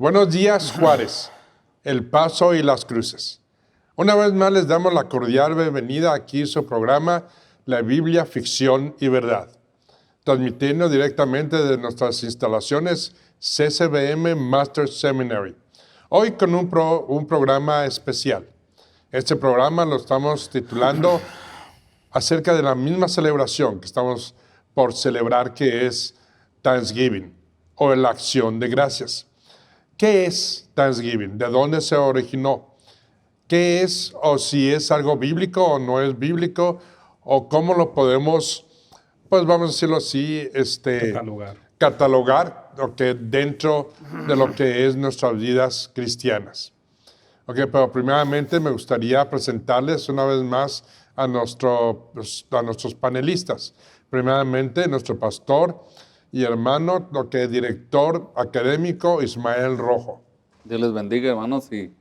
Buenos días, Juárez, El Paso y Las Cruces. Una vez más les damos la cordial bienvenida aquí a su programa La Biblia, Ficción y Verdad, transmitiendo directamente de nuestras instalaciones CCBM Master Seminary. Hoy con un programa especial. Este programa lo estamos titulando acerca de la misma celebración que estamos por celebrar, que es Thanksgiving o la acción de gracias. ¿Qué es Thanksgiving? ¿De dónde se originó? ¿Qué es, o si es algo bíblico o no es bíblico? ¿O cómo lo podemos, pues vamos a decirlo así, catalogar dentro de lo que es nuestras vidas cristianas? Pero primeramente me gustaría presentarles una vez más a nuestros panelistas. Primeramente, nuestro pastor y hermano, director académico, Ismael Rojo. Dios les bendiga, hermanos, y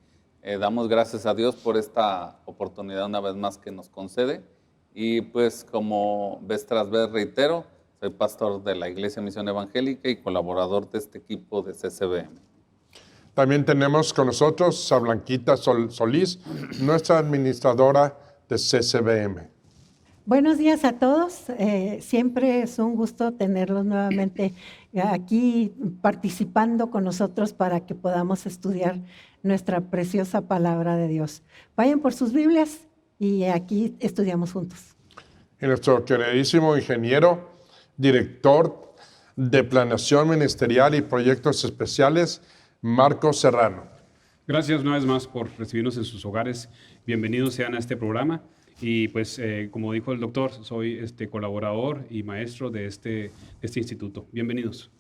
damos gracias a Dios por esta oportunidad una vez más que nos concede. Y pues como vez tras vez reitero, soy pastor de la Iglesia Misión Evangélica y colaborador de este equipo de CCBM. También tenemos con nosotros a Blanquita Solís, nuestra administradora de CCBM. Buenos días a todos. Siempre es un gusto tenerlos nuevamente aquí participando con nosotros para que podamos estudiar nuestra preciosa palabra de Dios. Vayan por sus Biblias y aquí estudiamos juntos. Y nuestro queridísimo ingeniero, director de Planeación Ministerial y Proyectos Especiales, Marcos Serrano. Gracias una vez más por recibirnos en sus hogares. Bienvenidos sean a este programa. Y pues, como dijo el doctor, soy colaborador y maestro de este instituto. Bienvenidos.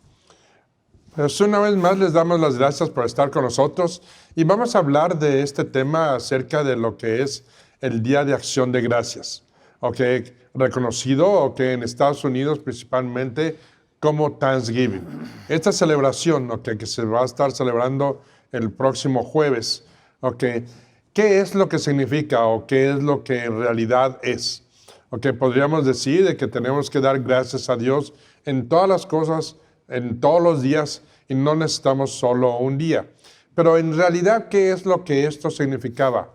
Pues una vez más les damos las gracias por estar con nosotros y vamos a hablar de este tema acerca de lo que es el Día de Acción de Gracias, reconocido en Estados Unidos principalmente como Thanksgiving. Esta celebración que se va a estar celebrando el próximo jueves, ¿qué es lo que significa o qué es lo que en realidad es? Podríamos decir de que tenemos que dar gracias a Dios en todas las cosas, en todos los días, y no necesitamos solo un día. Pero en realidad, ¿qué es lo que esto significaba?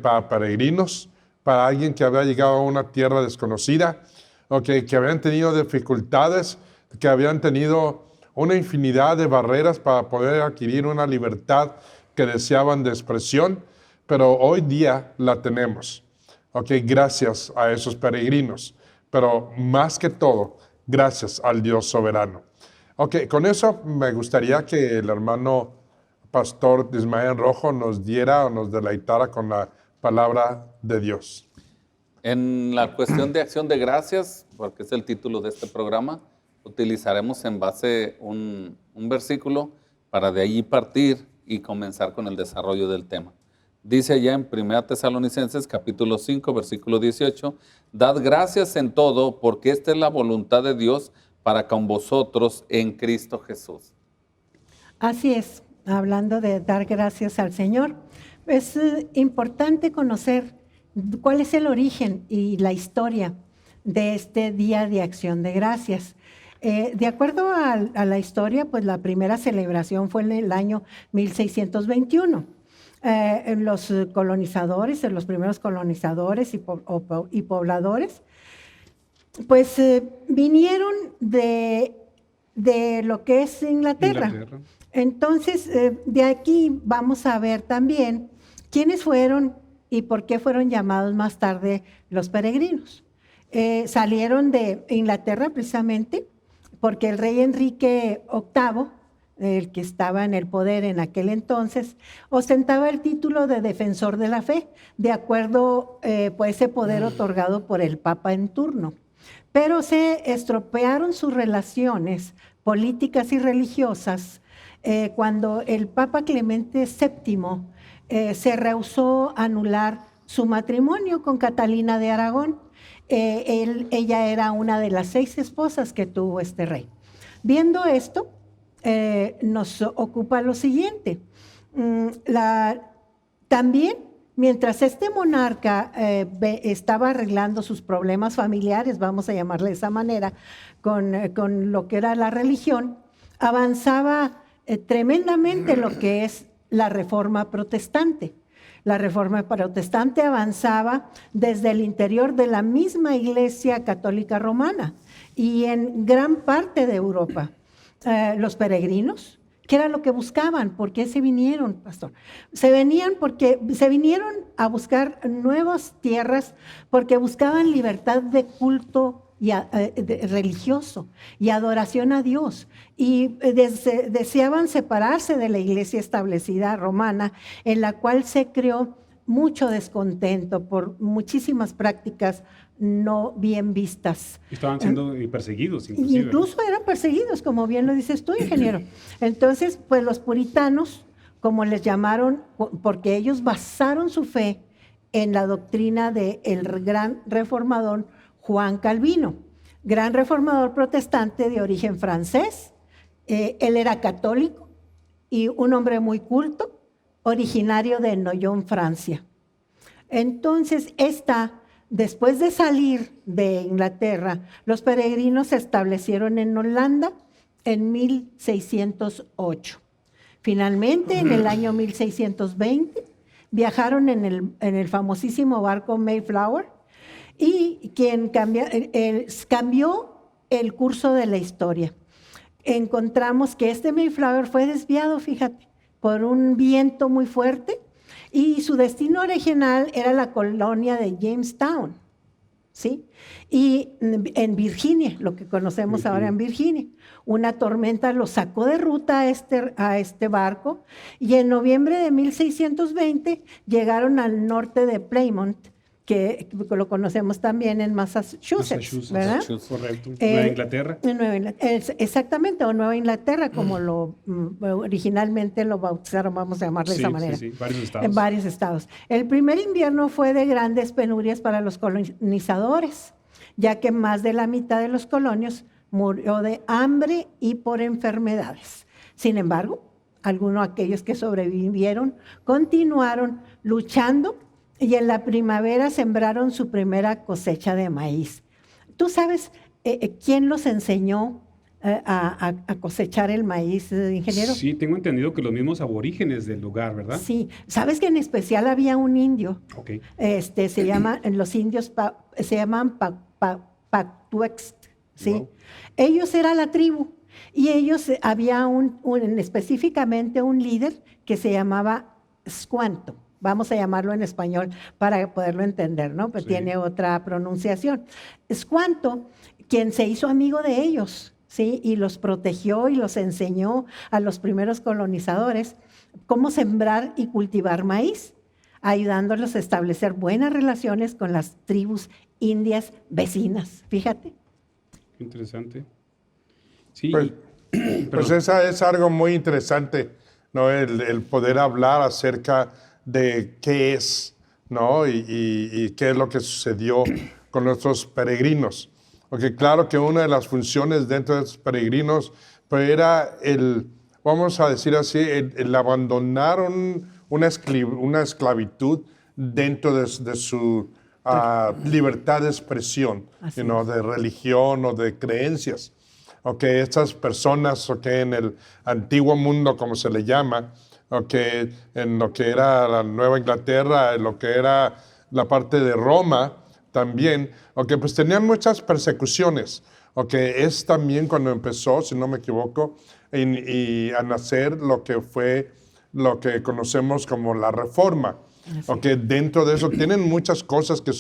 Para peregrinos, para alguien que había llegado a una tierra desconocida, que habían tenido dificultades, que habían tenido una infinidad de barreras para poder adquirir una libertad que deseaban de expresión, pero hoy día la tenemos, gracias a esos peregrinos, pero más que todo, gracias al Dios soberano. Con eso me gustaría que el hermano pastor Ismael Rojo nos diera o nos deleitara con la palabra de Dios. En la cuestión de acción de gracias, porque es el título de este programa, utilizaremos en base un versículo para de allí partir y comenzar con el desarrollo del tema. Dice allá en 1 Tesalonicenses capítulo 5, versículo 18, «Dad gracias en todo, porque esta es la voluntad de Dios para con vosotros en Cristo Jesús». Así es, hablando de dar gracias al Señor, es importante conocer cuál es el origen y la historia de este Día de Acción de Gracias. De acuerdo a la historia, pues la primera celebración fue en el año 1621. Los colonizadores, los primeros colonizadores y pobladores, pues vinieron de lo que es Inglaterra. Entonces, de aquí vamos a ver también quiénes fueron y por qué fueron llamados más tarde los peregrinos. Salieron de Inglaterra precisamente porque el rey Enrique VIII, el que estaba en el poder en aquel entonces, ostentaba el título de defensor de la fe, de acuerdo pues ese poder otorgado por el Papa en turno. Pero se estropearon sus relaciones políticas y religiosas cuando el Papa Clemente VII se rehusó a anular su matrimonio con Catalina de Aragón. Ella era una de las 6 esposas que tuvo este rey. Viendo esto, nos ocupa lo siguiente. También, mientras este monarca estaba arreglando sus problemas familiares, vamos a llamarle de esa manera, con lo que era la religión, avanzaba tremendamente lo que es la Reforma Protestante. La Reforma Protestante avanzaba desde el interior de la misma Iglesia Católica Romana y en gran parte de Europa. Los peregrinos, ¿qué era lo que buscaban? ¿Por qué se vinieron, pastor? Se vinieron a buscar nuevas tierras porque buscaban libertad de culto y religioso y adoración a Dios. Y deseaban separarse de la iglesia establecida romana, en la cual se creó mucho descontento por muchísimas prácticas no bien vistas. Estaban siendo perseguidos, inclusive. Incluso eran perseguidos, como bien lo dices tú, ingeniero. Entonces, pues los puritanos, como les llamaron, porque ellos basaron su fe en la doctrina del gran reformador Juan Calvino, gran reformador protestante de origen francés. Él era católico y un hombre muy culto, originario de Noyon, Francia. Entonces, después de salir de Inglaterra, los peregrinos se establecieron en Holanda en 1608. Finalmente, en el año 1620, viajaron en el famosísimo barco Mayflower, y quien cambió el curso de la historia. Encontramos que este Mayflower fue desviado, fíjate, por un viento muy fuerte, y su destino original era la colonia de Jamestown, ¿sí? Y en Virginia, lo que conocemos ahora en Virginia. Una tormenta lo sacó de ruta a este barco, y en noviembre de 1620 llegaron al norte de Plymouth, que lo conocemos también en Massachusetts, ¿verdad? Correcto. Nueva Inglaterra. Exactamente, o Nueva Inglaterra, como originalmente lo bautizaron, vamos a llamarlo de esa manera. Sí, varios estados. En varios estados. El primer invierno fue de grandes penurias para los colonizadores, ya que más de la mitad de los colonios murió de hambre y por enfermedades. Sin embargo, algunos de aquellos que sobrevivieron continuaron luchando, y en la primavera sembraron su primera cosecha de maíz. ¿Tú sabes quién los enseñó a cosechar el maíz, ingeniero? Sí, tengo entendido que los mismos aborígenes del lugar, ¿verdad? Sí. ¿Sabes que en especial había un indio? Okay. Los indios se llaman Patuext, ¿sí? Wow. Ellos eran la tribu, y ellos había específicamente un líder que se llamaba Squanto. Vamos a llamarlo en español para poderlo entender, ¿no? Pero sí, tiene otra pronunciación. Squanto, quien se hizo amigo de ellos, ¿sí? Y los protegió y los enseñó a los primeros colonizadores cómo sembrar y cultivar maíz, ayudándolos a establecer buenas relaciones con las tribus indias vecinas. Fíjate. Interesante. Sí. Pues esa es algo muy interesante, ¿no? El poder hablar acerca de qué es, ¿no? Y qué es lo que sucedió con nuestros peregrinos. Porque claro que una de las funciones dentro de estos peregrinos pues era vamos a decir así, el abandonar una esclavitud dentro de su libertad de expresión, de religión o de creencias. Estas personas, en el antiguo mundo, como se le llama, en lo que era la Nueva Inglaterra, en lo que era la parte de Roma también, pues tenían muchas persecuciones. Es también cuando empezó, si no me equivoco, a nacer lo que fue lo que conocemos como la Reforma. Dentro de eso tienen muchas cosas que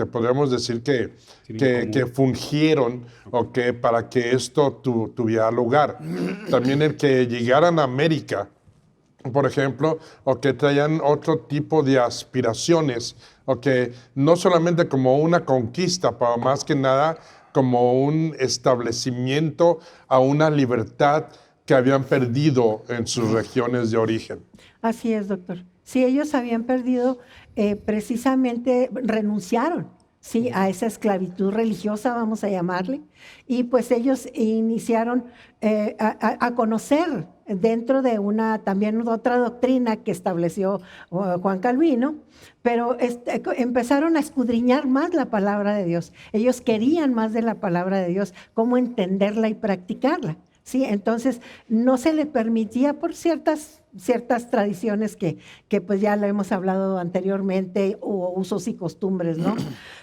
podríamos decir que fungieron para que esto tuviera lugar. También el que llegaran a América, por ejemplo, que traían otro tipo de aspiraciones, no solamente como una conquista, pero más que nada como un establecimiento a una libertad que habían perdido en sus regiones de origen. Así es, doctor. Sí, ellos habían perdido, precisamente renunciaron, ¿sí?, a esa esclavitud religiosa, vamos a llamarle, y pues ellos iniciaron a conocer dentro de también otra doctrina que estableció Juan Calvino, pero empezaron a escudriñar más la palabra de Dios. Ellos querían más de la palabra de Dios, cómo entenderla y practicarla. ¿sí? Entonces, no se le permitía por ciertas tradiciones que pues ya lo hemos hablado anteriormente, o usos y costumbres, ¿no?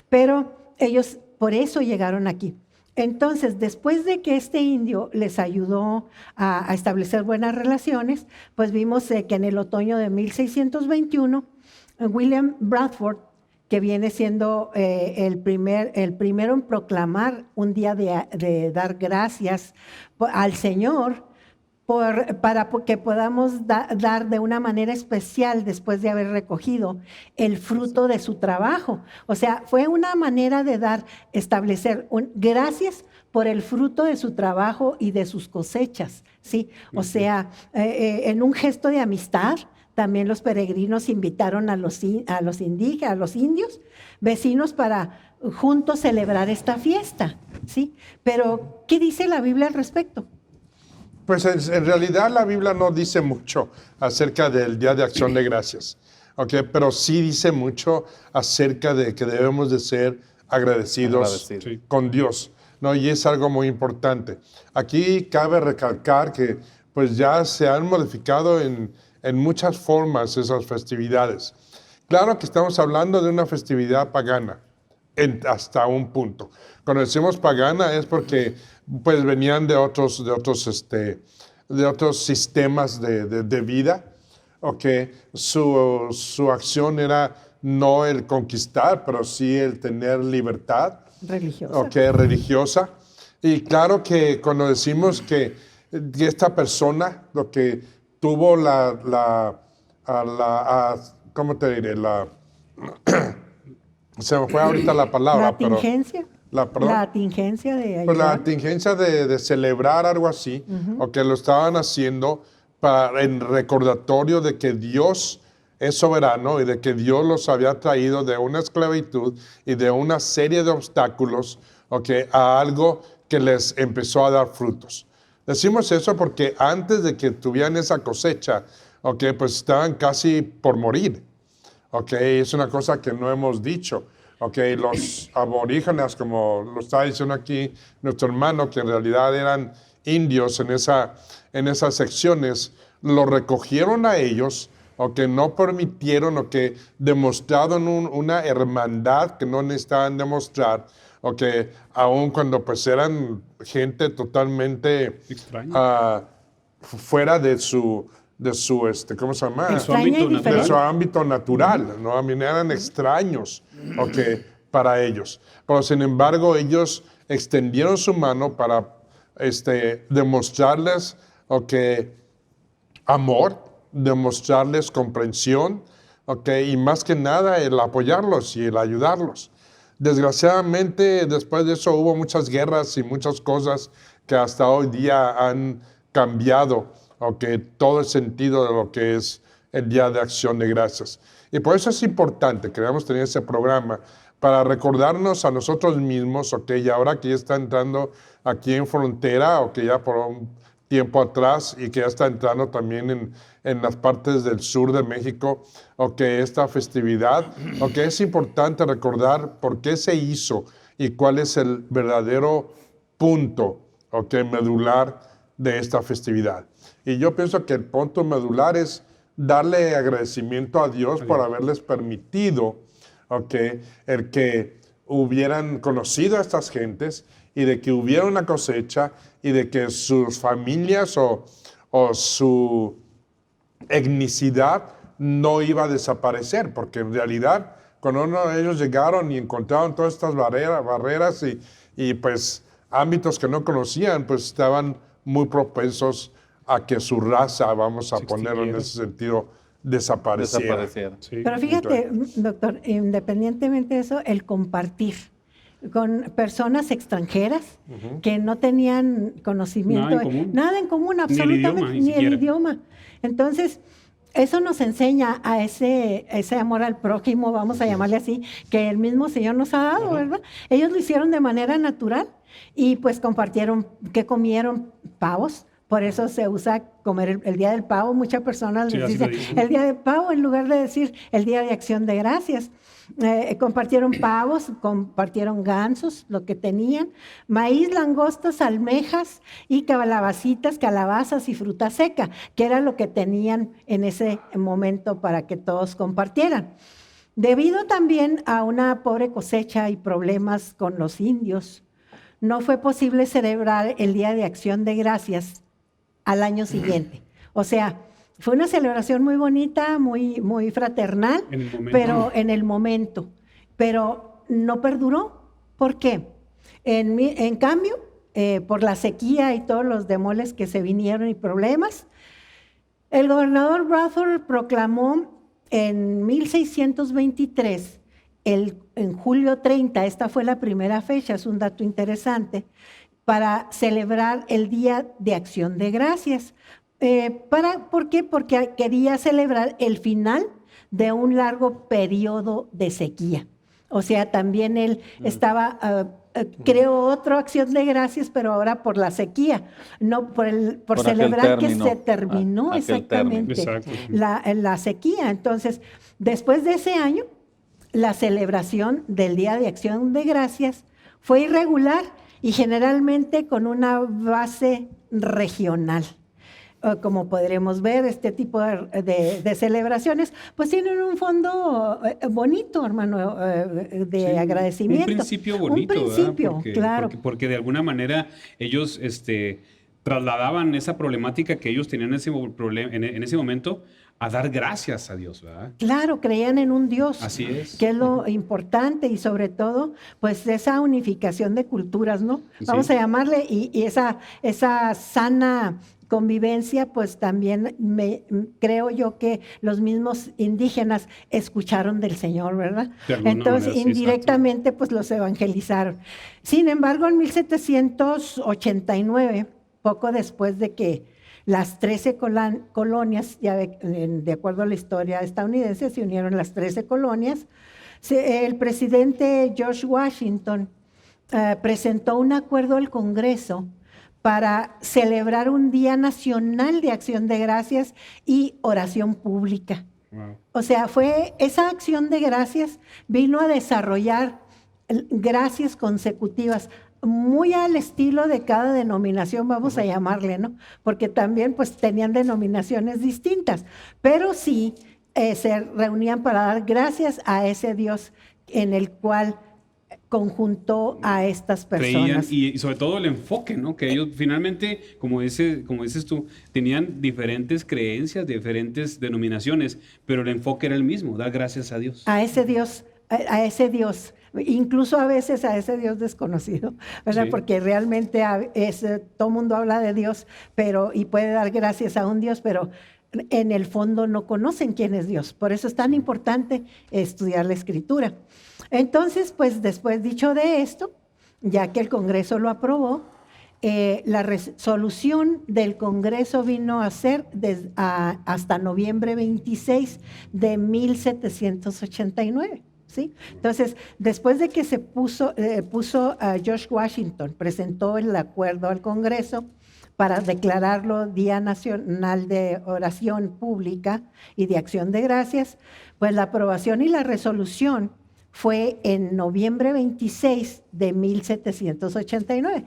Pero ellos por eso llegaron aquí. Entonces, después de que este indio les ayudó a establecer buenas relaciones, pues vimos que en el otoño de 1621, William Bradford, que viene siendo el primero en proclamar un día de dar gracias al Señor, para que podamos dar de una manera especial después de haber recogido el fruto de su trabajo. O sea, fue una manera de establecer gracias por el fruto de su trabajo y de sus cosechas, ¿sí? O sea, en un gesto de amistad, también los peregrinos invitaron a los indios, vecinos, para juntos celebrar esta fiesta, ¿sí? Pero, ¿qué dice la Biblia al respecto? Pues en realidad la Biblia no dice mucho acerca del Día de Acción de Gracias, ¿ok? Pero sí dice mucho acerca de que debemos de ser agradecidos con Dios, ¿no? Y es algo muy importante. Aquí cabe recalcar que pues ya se han modificado en muchas formas esas festividades. Claro que estamos hablando de una festividad pagana, hasta un punto. Cuando decimos pagana es porque pues venían de otros sistemas de vida, okay. Su acción era no el conquistar, pero sí el tener libertad religiosa. Okay, religiosa. Y claro que cuando decimos que esta persona lo que tuvo ¿cómo te diré? Se me fue ahorita la palabra. La atingencia. La atingencia de ayudar. Pues la atingencia de celebrar algo así, o que lo estaban haciendo en recordatorio de que Dios es soberano y de que Dios los había traído de una esclavitud y de una serie de obstáculos, a algo que les empezó a dar frutos. Decimos eso porque antes de que tuvieran esa cosecha, pues estaban casi por morir. Es una cosa que no hemos dicho. Los aborígenes, como lo está diciendo aquí nuestro hermano, que en realidad eran indios en esas secciones, lo recogieron a ellos, no permitieron, demostraron una hermandad que no necesitaban demostrar, aun cuando pues eran gente totalmente fuera de su ¿cómo se llama? De su ámbito natural, ¿no? Eran extraños, para ellos. Pero sin embargo, ellos extendieron su mano para demostrarles, amor, demostrarles comprensión, y más que nada el apoyarlos y el ayudarlos. Desgraciadamente, después de eso hubo muchas guerras y muchas cosas que hasta hoy día han cambiado, todo el sentido de lo que es el Día de Acción de Gracias. Y por eso es importante que debamos tener ese programa para recordarnos a nosotros mismos, y ahora que ya está entrando aquí en frontera, ya por un tiempo atrás, y que ya está entrando también en las partes del sur de México, esta festividad, es importante recordar por qué se hizo y cuál es el verdadero punto, medular de esta festividad. Y yo pienso que el punto medular es darle agradecimiento a Dios por haberles permitido, el que hubieran conocido a estas gentes y de que hubiera una cosecha y de que sus familias o su etnicidad no iba a desaparecer, porque en realidad cuando ellos llegaron y encontraron todas estas barreras y pues ámbitos que no conocían, pues estaban muy propensos a que su raza, vamos a ponerlo en ese sentido, desapareciera. Sí. Pero fíjate, doctor, independientemente de eso, el compartir con personas extranjeras que no tenían conocimiento, nada en común, absolutamente, ni el idioma. Entonces, eso nos enseña a ese amor al prójimo, vamos a llamarle así, que el mismo Señor nos ha dado, ¿verdad? Ellos lo hicieron de manera natural y pues compartieron, ¿qué comieron? Pavos, Por eso se usa comer el Día del Pavo. Muchas personas Sí, les así lo dicen dicen. el Día del Pavo en lugar de decir el Día de Acción de Gracias. Compartieron pavos, compartieron gansos, lo que tenían, maíz, langostas, almejas y calabacitas, calabazas y fruta seca, que era lo que tenían en ese momento para que todos compartieran. Debido también a una pobre cosecha y problemas con los indios, no fue posible celebrar el Día de Acción de Gracias al año siguiente. O sea, fue una celebración muy bonita, muy, muy fraternal, En el momento. pero en el momento. Pero no perduró. ¿Por qué? En cambio, por la sequía y todos los demoles que se vinieron y problemas, el gobernador Bradford proclamó en 1623, en julio 30, esta fue la primera fecha, es un dato interesante, para celebrar el Día de Acción de Gracias. ¿Por qué? Porque quería celebrar el final de un largo periodo de sequía. O sea, también él estaba, creó otra acción de gracias, pero ahora por la sequía, no por Por aquel celebrar que término, se terminó aquel exactamente Exacto. la sequía. Entonces, después de ese año, la celebración del Día de Acción de Gracias fue irregular y generalmente con una base regional. Como podremos ver, este tipo de celebraciones, pues tienen un fondo bonito, hermano, de Sí, agradecimiento. Un principio bonito, Un principio, ¿verdad? claro. Porque de alguna manera ellos trasladaban esa problemática que ellos tenían en ese momento a dar gracias a Dios, ¿verdad? Claro, creían en un Dios. Así es. Que es lo importante y sobre todo, pues esa unificación de culturas, ¿no? Sí. Vamos a llamarle, y esa sana convivencia, pues también creo yo que los mismos indígenas escucharon del Señor, ¿verdad? De alguna Entonces, manera, sí, indirectamente, pues los evangelizaron. Sin embargo, en 1789, poco después de que las 13 colonias, ya de acuerdo a la historia estadounidense, se unieron las 13 colonias, el presidente George Washington presentó un acuerdo al Congreso para celebrar un Día Nacional de Acción de Gracias y oración pública. Wow. O sea, esa acción de gracias vino a desarrollar gracias consecutivas, muy al estilo de cada denominación, vamos a llamarle, ¿no? Porque también pues tenían denominaciones distintas, pero sí se reunían para dar gracias a ese Dios en el cual conjuntó a estas Creían, personas. y sobre todo el enfoque, ¿no? Que ellos finalmente, como dices tú, tenían diferentes creencias, diferentes denominaciones, pero el enfoque era el mismo, dar gracias a Dios. A ese Dios, incluso a veces a ese Dios desconocido, ¿verdad? Sí. Porque realmente todo el mundo habla de Dios, y puede dar gracias a un Dios, pero en el fondo no conocen quién es Dios. Por eso es tan importante estudiar la Escritura. Entonces, pues después dicho de esto, ya que el Congreso lo aprobó, la resolución del Congreso vino a ser hasta noviembre 26 de 1789. ¿Sí? Entonces, después de que se puso George Washington, presentó el acuerdo al Congreso para declararlo Día Nacional de Oración Pública y de Acción de Gracias, pues la aprobación y la resolución fue en noviembre 26 de 1789.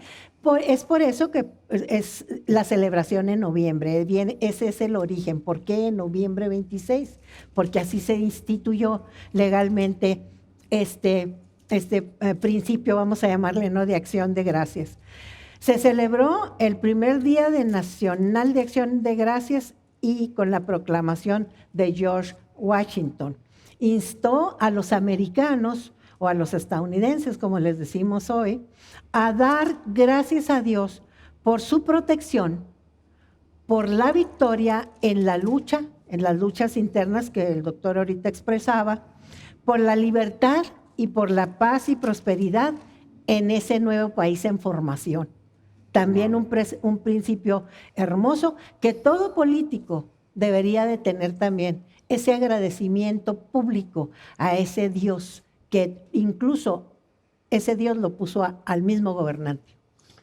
Es por eso que es la celebración en noviembre. Ese es el origen. ¿Por qué en noviembre 26? Porque así se instituyó legalmente este principio, vamos a llamarle, ¿no?, de acción de gracias. Se celebró el primer día nacional de acción de gracias y con la proclamación de George Washington. Instó a los americanos o a los estadounidenses, como les decimos hoy, a dar gracias a Dios por su protección, por la victoria en las luchas internas que el doctor ahorita expresaba, por la libertad y por la paz y prosperidad en ese nuevo país en formación. También un principio hermoso que todo político debería de tener también, ese agradecimiento público a ese Dios, que incluso ese Dios lo puso al mismo gobernante.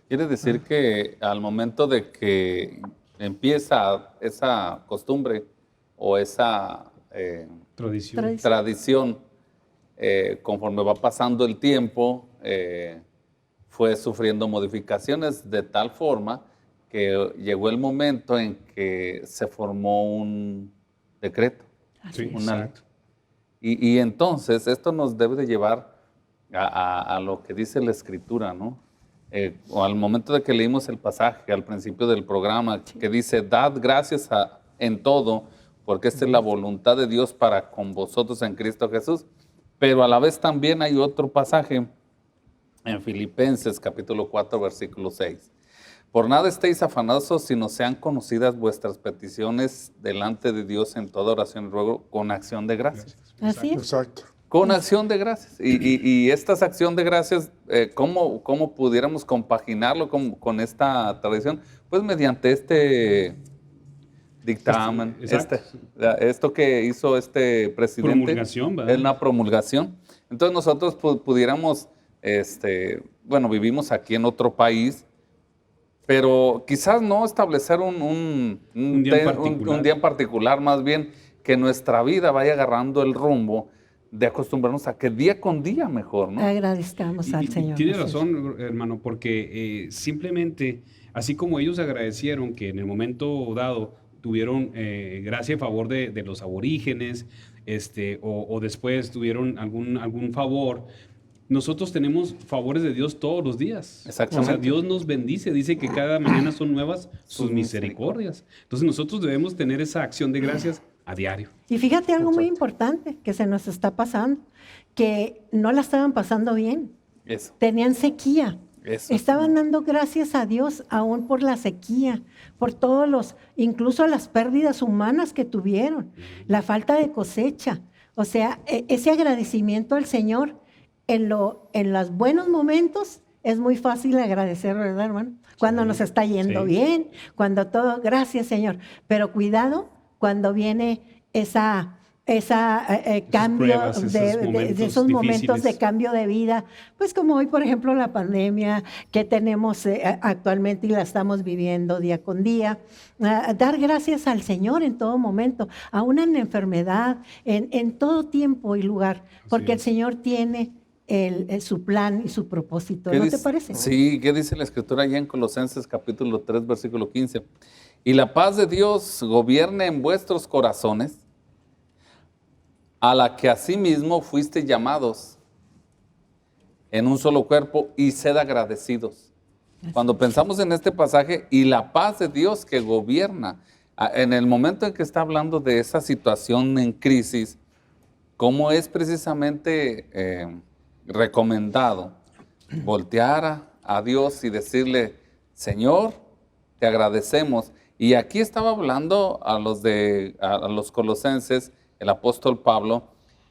Quiere decir que al momento de que empieza esa costumbre o esa Tradición. tradición, conforme va pasando el tiempo, fue sufriendo modificaciones de tal forma que llegó el momento en que se formó un decreto. Sí, Una ley. exacto. Y entonces esto nos debe de llevar a lo que dice la Escritura, ¿no? O al momento de que leímos el pasaje al principio del programa, que dice, dad gracias en todo, porque esta es la voluntad de Dios para con vosotros en Cristo Jesús. Pero a la vez también hay otro pasaje en Filipenses capítulo 4, versículo 6. Por nada estéis afanosos, sino sean conocidas vuestras peticiones delante de Dios en toda oración y ruego con acción de gracias. Así es. Exacto. Con acción de gracias. Y esta acción de gracias, ¿cómo pudiéramos compaginarlo con esta tradición? Pues mediante este dictamen, Exacto. esto que hizo este presidente. Promulgación, ¿verdad? Es una promulgación. Entonces nosotros pudiéramos, bueno, vivimos aquí en otro país, pero quizás no establecer un día en particular, más bien que nuestra vida vaya agarrando el rumbo de acostumbrarnos a que día con día mejor, ¿no? Agradezcamos al Señor. Tiene Jesús. razón, hermano, porque simplemente, así como ellos agradecieron que en el momento dado tuvieron gracia en favor de los aborígenes, o después tuvieron algún favor, nosotros tenemos favores de Dios todos los días. Exactamente. O sea, Dios nos bendice, dice que cada mañana son nuevas sus misericordias. Entonces nosotros debemos tener esa acción de gracias a diario. Y fíjate algo muy importante que se nos está pasando, que no la estaban pasando bien, Eso. tenían sequía. Eso. Estaban dando gracias a Dios aún por la sequía, por incluso las pérdidas humanas que tuvieron, la falta de cosecha. O sea, ese agradecimiento al Señor en los buenos momentos es muy fácil agradecer, ¿verdad, hermano? Cuando nos está yendo bien, cuando todo, gracias, Señor. Pero cuidado cuando viene cambio pruebas, de esos momentos de cambio de vida, pues como hoy, por ejemplo, la pandemia que tenemos actualmente y la estamos viviendo día con día. Dar gracias al Señor en todo momento, aún en enfermedad, en todo tiempo y lugar, porque el Señor tiene su plan y su propósito. ¿No te parece? Sí, ¿qué dice la Escritura allá en Colosenses capítulo 3, versículo 15? Y la paz de Dios gobierne en vuestros corazones, a la que asimismo fuiste llamados en un solo cuerpo, y sed agradecidos. Cuando pensamos en este pasaje, y la paz de Dios que gobierna, en el momento en que está hablando de esa situación en crisis, ¿cómo es precisamente recomendado voltear a Dios y decirle, Señor, te agradecemos? Y aquí estaba hablando a los colosenses, el apóstol Pablo,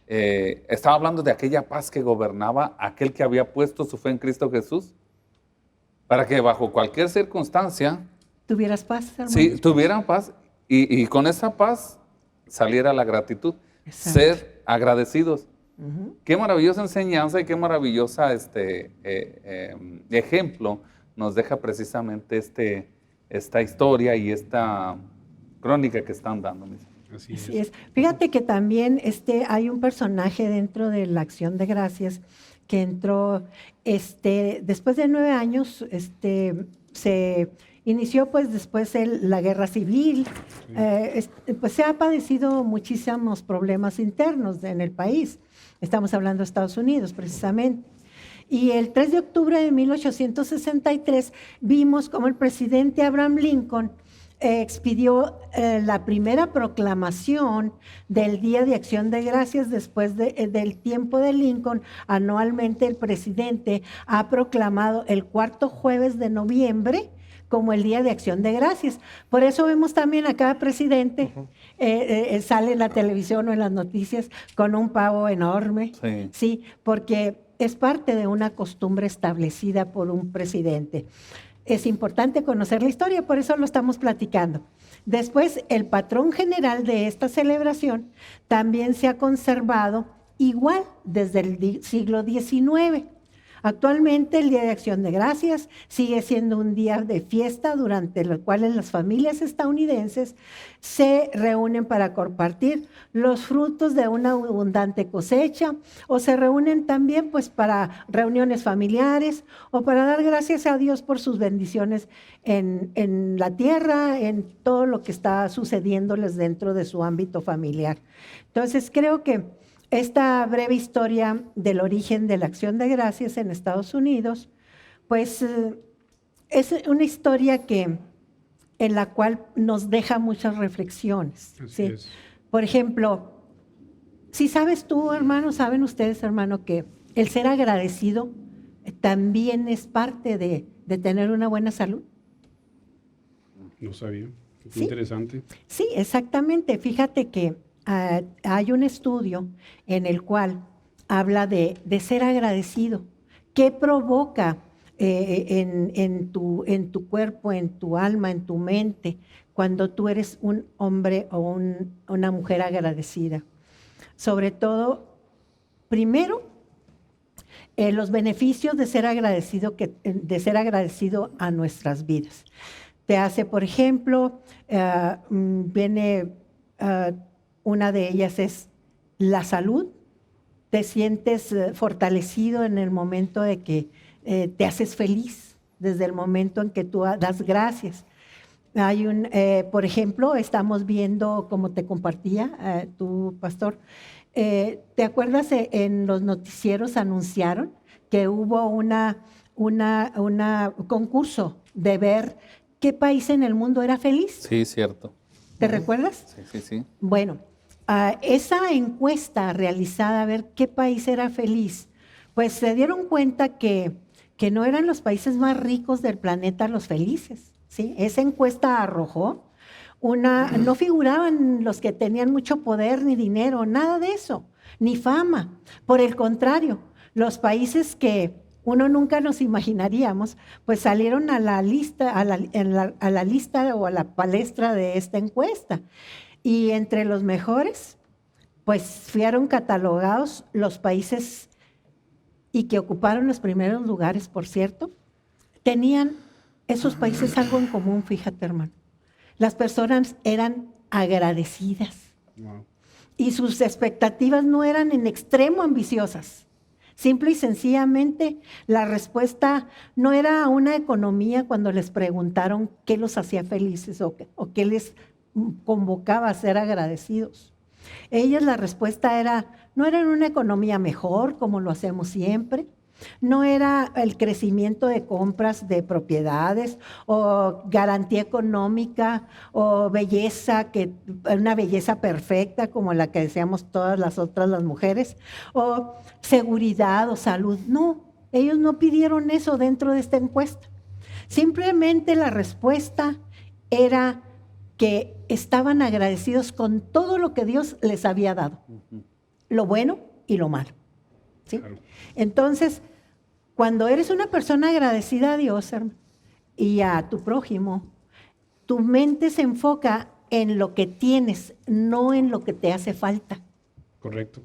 estaba hablando de aquella paz que gobernaba aquel que había puesto su fe en Cristo Jesús, para que bajo cualquier circunstancia ¿Tuvieras paz, hermano? sí, tuvieran paz, y con esa paz saliera la gratitud. Exacto. Ser agradecidos. Qué maravillosa enseñanza y qué maravillosa ejemplo nos deja precisamente esta historia y esta crónica que están dando. Así es. Fíjate que también hay un personaje dentro de la acción de gracias que entró después de 9 años, se inició pues después la guerra civil, pues se ha padecido muchísimos problemas internos en el país. Estamos hablando de Estados Unidos precisamente. Y el 3 de octubre de 1863 vimos como el presidente Abraham Lincoln expidió la primera proclamación del Día de Acción de Gracias. Después del tiempo de Lincoln, anualmente el presidente ha proclamado el cuarto jueves de noviembre como el Día de Acción de Gracias. Por eso vemos también a cada presidente, sale en la televisión o en las noticias con un pavo enorme, sí, porque es parte de una costumbre establecida por un presidente. Es importante conocer la historia, por eso lo estamos platicando. Después, el patrón general de esta celebración también se ha conservado igual desde el siglo XIX. Actualmente el Día de Acción de Gracias sigue siendo un día de fiesta durante el cual las familias estadounidenses se reúnen para compartir los frutos de una abundante cosecha, o se reúnen también pues para reuniones familiares o para dar gracias a Dios por sus bendiciones en la tierra, en todo lo que está sucediéndoles dentro de su ámbito familiar. Entonces creo que esta breve historia del origen de la Acción de Gracias en Estados Unidos, pues es una historia en la cual nos deja muchas reflexiones. Así ¿sí? es. Por ejemplo, si sabes tú, hermano, saben ustedes, hermano, que el ser agradecido también es parte de tener una buena salud. No sabía. Qué Sí. interesante. Sí, exactamente. Fíjate que hay un estudio en el cual habla de ser agradecido. ¿Qué provoca en tu cuerpo, en tu alma, en tu mente, cuando tú eres un hombre o una mujer agradecida? Sobre todo, primero, los beneficios de ser agradecido a nuestras vidas. Te hace, por ejemplo, una de ellas es la salud. Te sientes fortalecido en el momento de que te haces feliz, desde el momento en que tú das gracias. Por ejemplo, estamos viendo, como te compartía tu pastor, ¿te acuerdas? En los noticieros anunciaron que hubo una concurso de ver qué país en el mundo era feliz. Sí, cierto. ¿Te recuerdas? Sí, sí, sí. Bueno, esa encuesta realizada a ver qué país era feliz, pues se dieron cuenta que no eran los países más ricos del planeta los felices, ¿sí? Esa encuesta arrojó no figuraban los que tenían mucho poder ni dinero, nada de eso, ni fama. Por el contrario, los países que uno nunca nos imaginaríamos, pues salieron a la lista, a la lista o a la palestra de esta encuesta. Y entre los mejores, pues fueron catalogados los países y que ocuparon los primeros lugares, por cierto, tenían esos países algo en común, fíjate, hermano. Las personas eran agradecidas. Wow. Y sus expectativas no eran en extremo ambiciosas. Simple y sencillamente, la respuesta no era una economía cuando les preguntaron qué los hacía felices o qué les convocaba a ser agradecidos. Ellos la respuesta no era una economía mejor como lo hacemos siempre, no era el crecimiento de compras de propiedades o garantía económica o una belleza perfecta como la que deseamos todas las mujeres, o seguridad o salud. No, ellos no pidieron eso dentro de esta encuesta. Simplemente la respuesta era que estaban agradecidos con todo lo que Dios les había dado, lo bueno y lo malo. ¿Sí? Claro. Entonces, cuando eres una persona agradecida a Dios, hermano, y a tu prójimo, tu mente se enfoca en lo que tienes, no en lo que te hace falta. Correcto.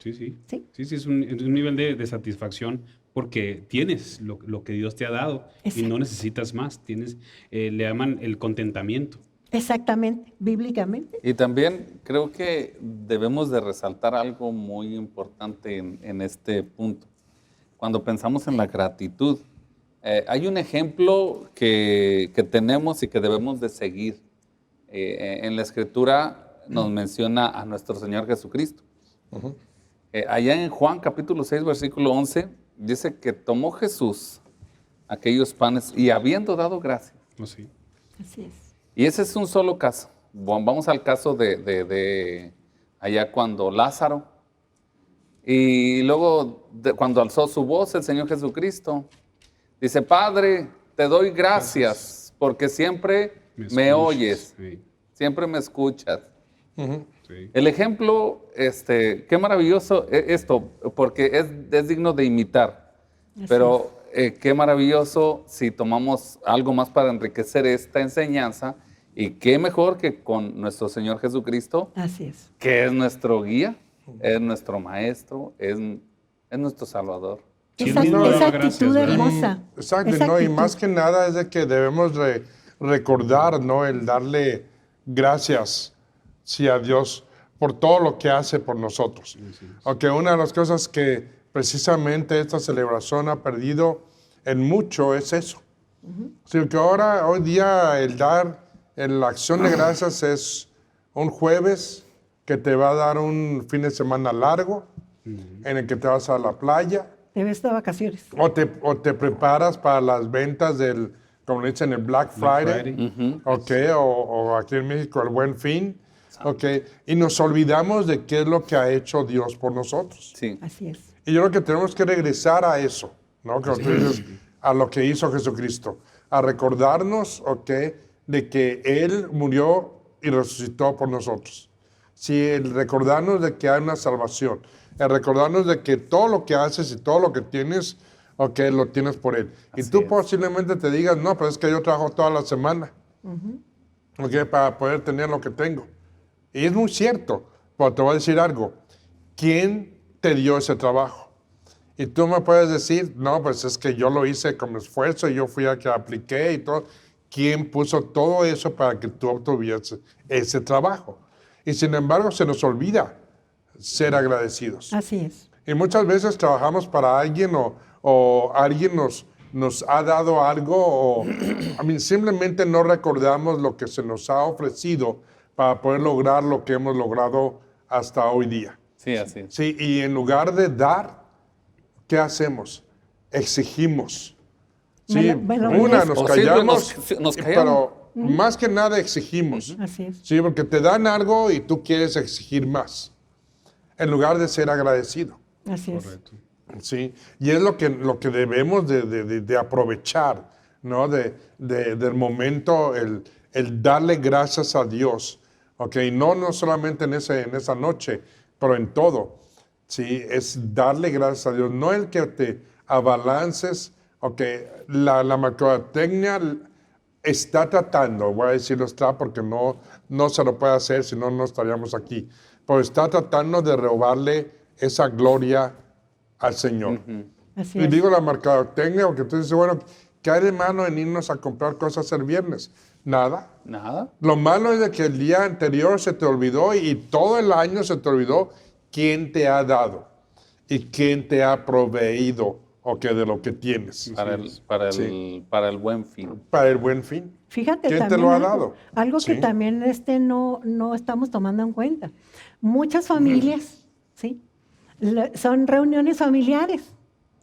Sí, sí. ¿Sí? Sí, sí, es un nivel de satisfacción porque tienes lo que Dios te ha dado y Exacto. no necesitas más. Tienes, le llaman el contentamiento. Exactamente, bíblicamente. Y también creo que debemos de resaltar algo muy importante en este punto. Cuando pensamos en la gratitud, hay un ejemplo que tenemos y que debemos de seguir. En la Escritura nos menciona a nuestro Señor Jesucristo. Allá en Juan capítulo 6, versículo 11, dice que tomó Jesús aquellos panes y habiendo dado gracias. ¿No? Sí. Así es. Y ese es un solo caso. Vamos al caso de allá cuando Lázaro, y luego cuando alzó su voz el Señor Jesucristo, dice, Padre, te doy gracias porque siempre me escuchas. oyes, Sí. siempre me escuchas. Sí. El ejemplo, qué maravilloso esto, porque es digno de imitar, Así pero qué maravilloso si tomamos algo más para enriquecer esta enseñanza, y qué mejor que con nuestro Señor Jesucristo, Así es. que es nuestro guía, es nuestro maestro, es nuestro Salvador. Esa, mismo esa daba actitud gracias, ¿verdad? hermosa. Exacto, esa ¿no? Y actitud. más que nada es de que debemos recordar, ¿no? El darle gracias, sí, a Dios por todo lo que hace por nosotros. Aunque una de las cosas que precisamente esta celebración ha perdido en mucho es eso. Sí, que ahora, hoy día, la acción de gracias es un jueves que te va a dar un fin de semana largo, en el que te vas a la playa, Te ves de vacaciones. o te preparas para las ventas como le dicen, el Black Friday, ok, o aquí en México el Buen Fin, ok, y nos olvidamos de qué es lo que ha hecho Dios por nosotros. Sí. Así es. Y yo creo que tenemos que regresar a eso, ¿no? Como tú dices, a lo que hizo Jesucristo, a recordarnos, ok, de que Él murió y resucitó por nosotros. Sí, el recordarnos de que hay una salvación, el recordarnos de que todo lo que haces y todo lo que tienes, ok, lo tienes por Él. Y Así tú es. posiblemente te digas, no, pero es que yo trabajo toda la semana, ok, para poder tener lo que tengo. Y es muy cierto, pero te voy a decir algo. ¿Quién te dio ese trabajo? Y tú me puedes decir, no, pues es que yo lo hice con esfuerzo y yo fui a que apliqué y todo. ¿Quién puso todo eso para que tú obtuvieras ese trabajo? Y sin embargo se nos olvida ser agradecidos. Así es. Y muchas veces trabajamos para alguien o alguien nos ha dado algo o simplemente no recordamos lo que se nos ha ofrecido para poder lograr lo que hemos logrado hasta hoy día. Sí, así es. Sí, y en lugar de dar, ¿qué hacemos? Exigimos. Sí, Me lo una, merezco. nos O sí, callamos, nos callamos. pero más que nada exigimos. Así es. Sí, porque te dan algo y tú quieres exigir más, en lugar de ser agradecido. Así es. Correcto. Sí, y es lo que debemos de aprovechar, ¿no? Del momento, el darle gracias a Dios, ¿ok? No solamente en esa noche, pero en todo, ¿sí? Es darle gracias a Dios, no el que te abalances, ¿ok? La mercadotecnia está tratando, voy a decirlo está porque no se lo puede hacer, si no, no estaríamos aquí, pero está tratando de robarle esa gloria al Señor. Así Y es. digo la mercadotecnia porque tú dices, bueno, ¿qué hay de malo en irnos a comprar cosas el viernes? Nada. Nada. Lo malo es de que el día anterior se te olvidó y todo el año se te olvidó quién te ha dado y quién te ha proveído de lo que tienes Para el buen fin. para el buen fin. Fíjate ¿Quién te también lo ha algo, dado? algo que Sí. también no estamos tomando en cuenta. Muchas familias, ¿sí? Son reuniones familiares.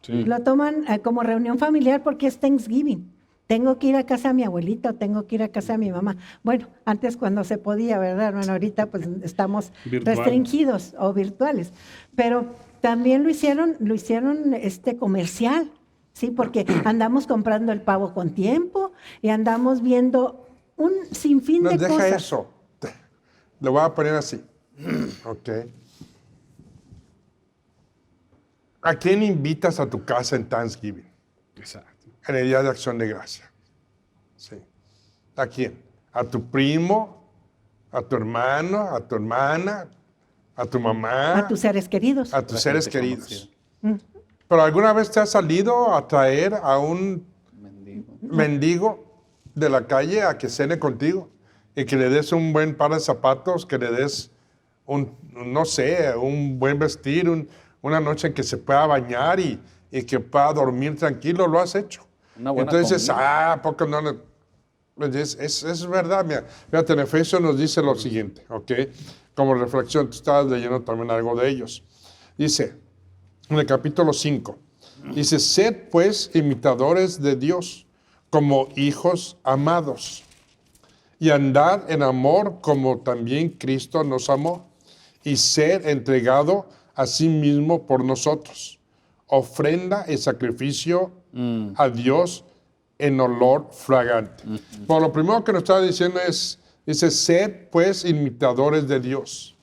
Lo toman como reunión familiar porque es Thanksgiving. Tengo que ir a casa de mi abuelita o tengo que ir a casa de mi mamá. Bueno, antes cuando se podía, ¿verdad? Bueno, ahorita pues estamos Virtual. restringidos o virtuales. Pero también lo hicieron comercial, ¿sí? Porque andamos comprando el pavo con tiempo y andamos viendo un sinfín No, de deja cosas. eso. Lo voy a poner así. Ok. ¿A quién invitas a tu casa en Thanksgiving? Exacto. En el Día de Acción de Gracia. Sí. ¿A quién? ¿A tu primo? ¿A tu hermano? ¿A tu hermana? ¿A tu mamá? A tus seres queridos. A tus La seres gente queridos. conocida. ¿Pero alguna vez te has salido a traer a un Mendigo. mendigo de la calle a que cene contigo y que le des un buen par de zapatos, que le des no sé, un buen vestir, una noche en que se pueda bañar y que pueda dormir tranquilo? Lo has hecho. Una buena Entonces, comida. ¿por qué no le...? Pues es verdad, mira. Fíjate, en Efesios nos dice lo siguiente, ¿ok? Como reflexión, tú estabas leyendo también algo de ellos. Dice, en el capítulo 5, dice, sed pues imitadores de Dios como hijos amados y andad en amor como también Cristo nos amó y ser entregado a sí mismo por nosotros, ofrenda y sacrificio a Dios en olor fragante. Por lo primero que nos está diciendo dice, sed pues imitadores de Dios.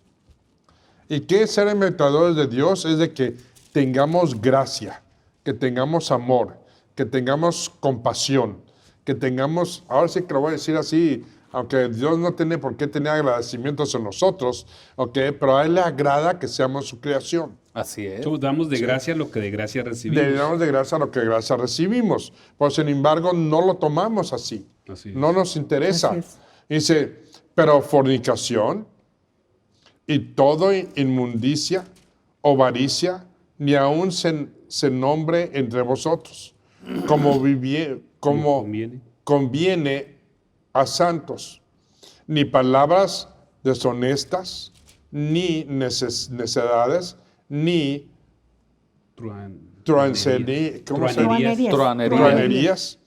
¿Y qué es ser imitadores de Dios? Es de que tengamos gracia, que tengamos amor, que tengamos compasión, que tengamos, ahora sí que lo voy a decir así, aunque Dios no tiene por qué tener agradecimientos en nosotros, ¿ok? Pero a Él le agrada que seamos su creación. Así es. Damos de gracia lo que de gracia recibimos. Le damos de gracia lo que de gracia recibimos. Pues sin embargo, no lo tomamos así. Así es. No nos interesa. Así es. Dice, pero fornicación y todo inmundicia o avaricia, ni aun se nombre entre vosotros, como conviene a santos, ni palabras deshonestas, ni necedades, ni truhanerías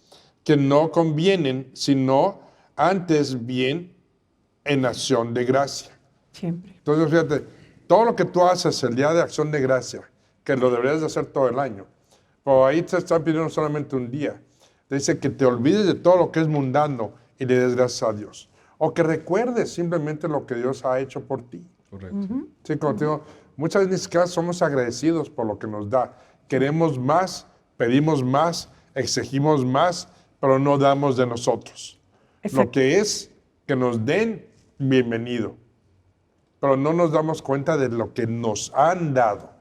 que no convienen, sino antes bien en acción de gracia. Siempre. Entonces, fíjate, todo lo que tú haces el día de acción de gracia, que lo deberías de hacer todo el año, pero ahí te están pidiendo solamente un día. Te dice que te olvides de todo lo que es mundano y le des gracias a Dios. O que recuerdes simplemente lo que Dios ha hecho por ti. Correcto. Sí, como te digo, muchas veces ni siquiera somos agradecidos por lo que nos da. Queremos más, pedimos más, exigimos más, pero no damos de nosotros. Exacto. Lo que es que nos den, bienvenido. Pero no nos damos cuenta de lo que nos han dado,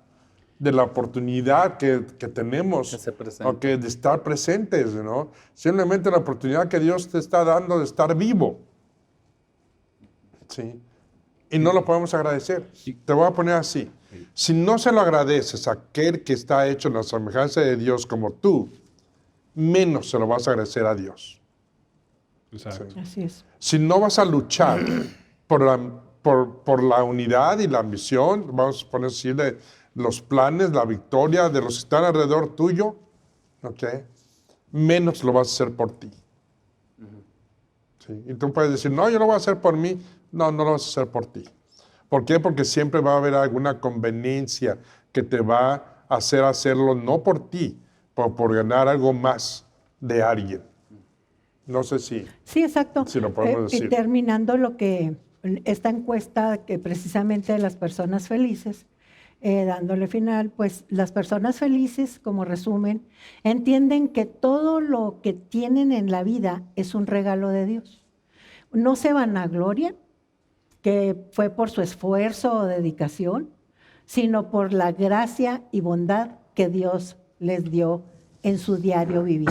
de la oportunidad que tenemos Que se presenta. o que de estar presentes, ¿no? Simplemente la oportunidad que Dios te está dando de estar vivo. Sí. Y no lo podemos agradecer. Te voy a poner así. Si no se lo agradeces a aquel que está hecho en la semejanza de Dios como tú, menos se lo vas a agradecer a Dios. Exacto. Así es. Si no vas a luchar por la unidad y la ambición, vamos a poner así, de los planes, la victoria de los que están alrededor tuyo, ¿ok? Menos lo vas a hacer por ti. ¿Sí? Y tú puedes decir, no, yo lo voy a hacer por mí. No, no lo vas a hacer por ti. ¿Por qué? Porque siempre va a haber alguna conveniencia que te va a hacer hacerlo no por ti, pero por ganar algo más de alguien. No sé si... Sí, exacto. Sí, lo podemos Y decir. terminando esta encuesta que precisamente de las personas felices, dándole final, pues las personas felices, como resumen, entienden que todo lo que tienen en la vida es un regalo de Dios. No se vanaglorian, que fue por su esfuerzo o dedicación, sino por la gracia y bondad que Dios les dio en su diario vivir.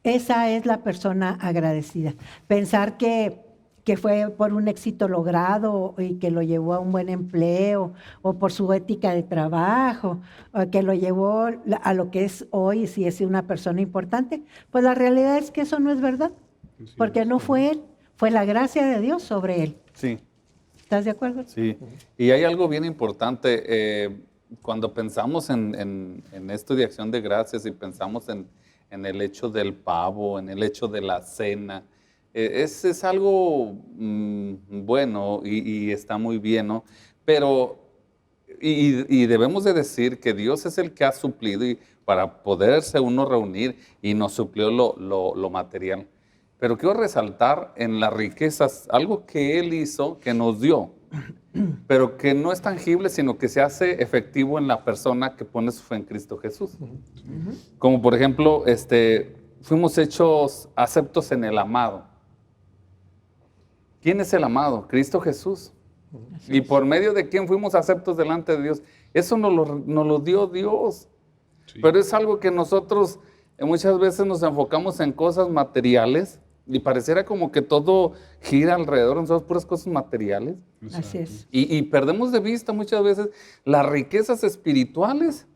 Esa es la persona agradecida. Pensar que fue por un éxito logrado y que lo llevó a un buen empleo, o por su ética de trabajo, o que lo llevó a lo que es hoy, si es una persona importante, pues la realidad es que eso no es verdad, porque no fue él, fue la gracia de Dios sobre él. Sí. ¿Estás de acuerdo? Sí, y hay algo bien importante, cuando pensamos en esto de acción de gracias y pensamos en el hecho del pavo, en el hecho de la cena, es algo bueno y está muy bien, ¿no? Pero, y debemos de decir que Dios es el que ha suplido y para poderse uno reunir y nos suplió lo material. Pero quiero resaltar en las riquezas algo que Él hizo, que nos dio, pero que no es tangible, sino que se hace efectivo en la persona que pone su fe en Cristo Jesús. Como por ejemplo, fuimos hechos aceptos en el amado. ¿Quién es el amado? Cristo Jesús. Y por medio de quién fuimos aceptos delante de Dios. Eso nos lo dio Dios. Sí. Pero es algo que nosotros muchas veces nos enfocamos en cosas materiales y pareciera como que todo gira alrededor de nosotros, puras cosas materiales. Así es. Y perdemos de vista muchas veces las riquezas espirituales